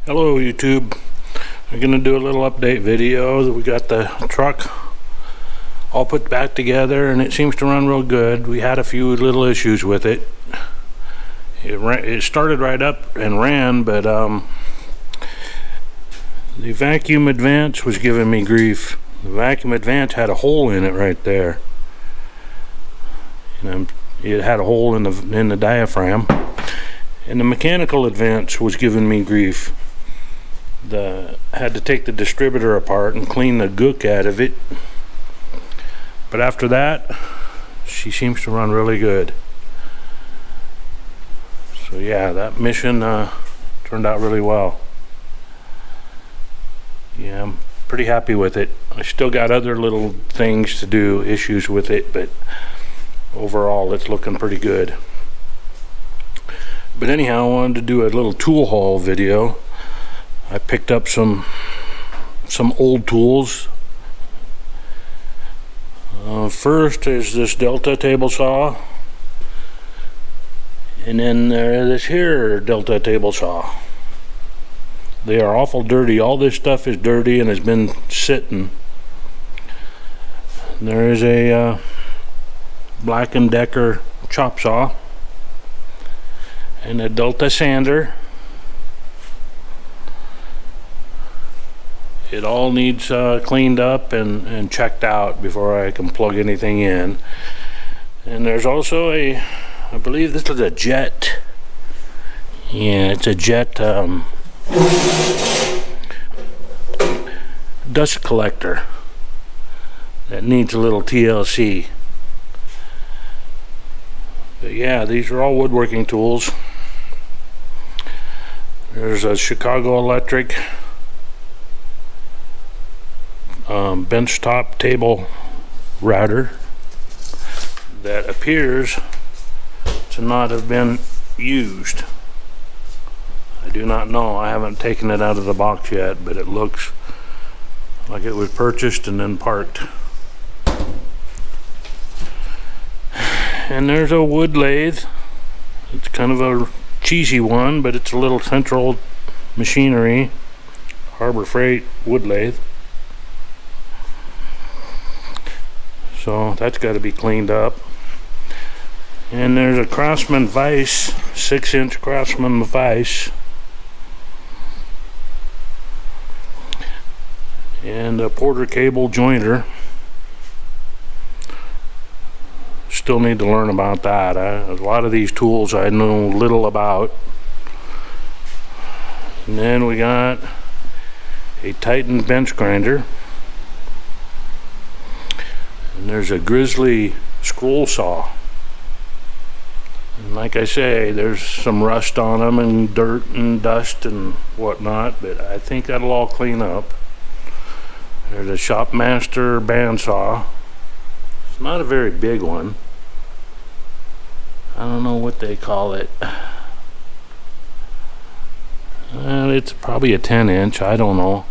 Hello YouTube. We're going to do a little update video. We got the truck all put back together and it seems to run real good. We had a few little issues with it. It started right up and ran, but the vacuum advance was giving me grief. The vacuum advance had a hole in it right there. And it had a hole in the diaphragm. And the mechanical advance was giving me grief. Had to take the distributor apart and clean the gook out of it. But after that, she seems to run really good. So yeah, that mission turned out really well. Yeah, I'm pretty happy with it. I still got other little things to do, issues with it, but overall it's looking pretty good. But anyhow, I wanted to do a little tool haul video. I picked up some old tools. First is this Delta table saw, and then there's this here Delta table saw. They are awful dirty. All this stuff is dirty and has been sitting. There is a Black & Decker chop saw and a Delta sander. It all needs cleaned up and checked out before I can plug anything in. And there's also I believe this is a Jet. Yeah, it's a Jet dust collector that needs a little TLC. But yeah, these are all woodworking tools. There's a Chicago Electric benchtop table router that appears to not have been used. I do not know. I haven't taken it out of the box yet, but it looks like it was purchased and then parked. And there's a wood lathe. It's kind of a cheesy one, but it's a little Central Machinery Harbor Freight wood lathe. So that's got to be cleaned up. And there's a Craftsman vise, 6-inch Craftsman vise, and a Porter cable jointer. Still need to learn about that. A lot of these tools I know little about. And then we got a Titan bench grinder. And there's a Grizzly scroll saw. And like I say, there's some rust on them and dirt and dust and whatnot, but I think that'll all clean up. There's a Shopmaster bandsaw. It's not a very big one. I don't know what they call it. It's probably a 10-inch, I don't know.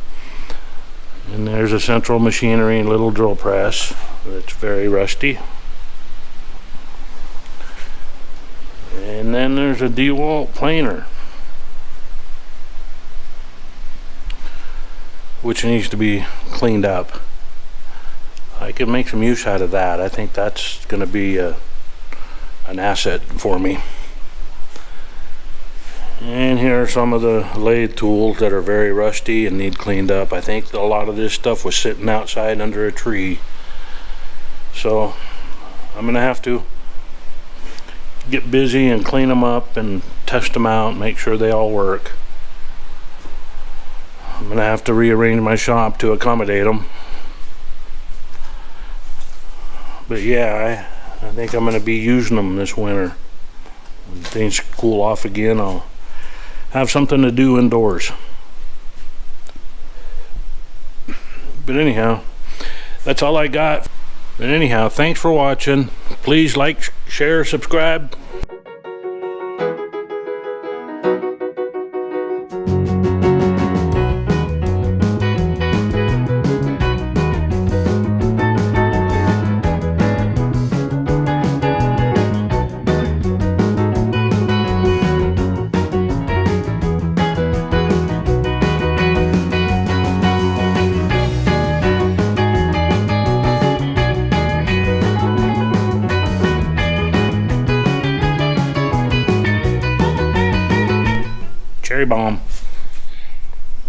And there's a Central Machinery little drill press that's very rusty. And then there's a DeWalt planer, which needs to be cleaned up. I could make some use out of that. I think that's going to be an asset for me. And here are some of the lathe tools that are very rusty and need cleaned up. I think a lot of this stuff was sitting outside under a tree. So I'm going to have to get busy and clean them up and test them out and make sure they all work. I'm going to have to rearrange my shop to accommodate them. But yeah, I think I'm going to be using them this winter. When things cool off again, I'll have something to do indoors. But anyhow, that's all I got. But anyhow, thanks for watching. Please like, share, subscribe. cherry bomb.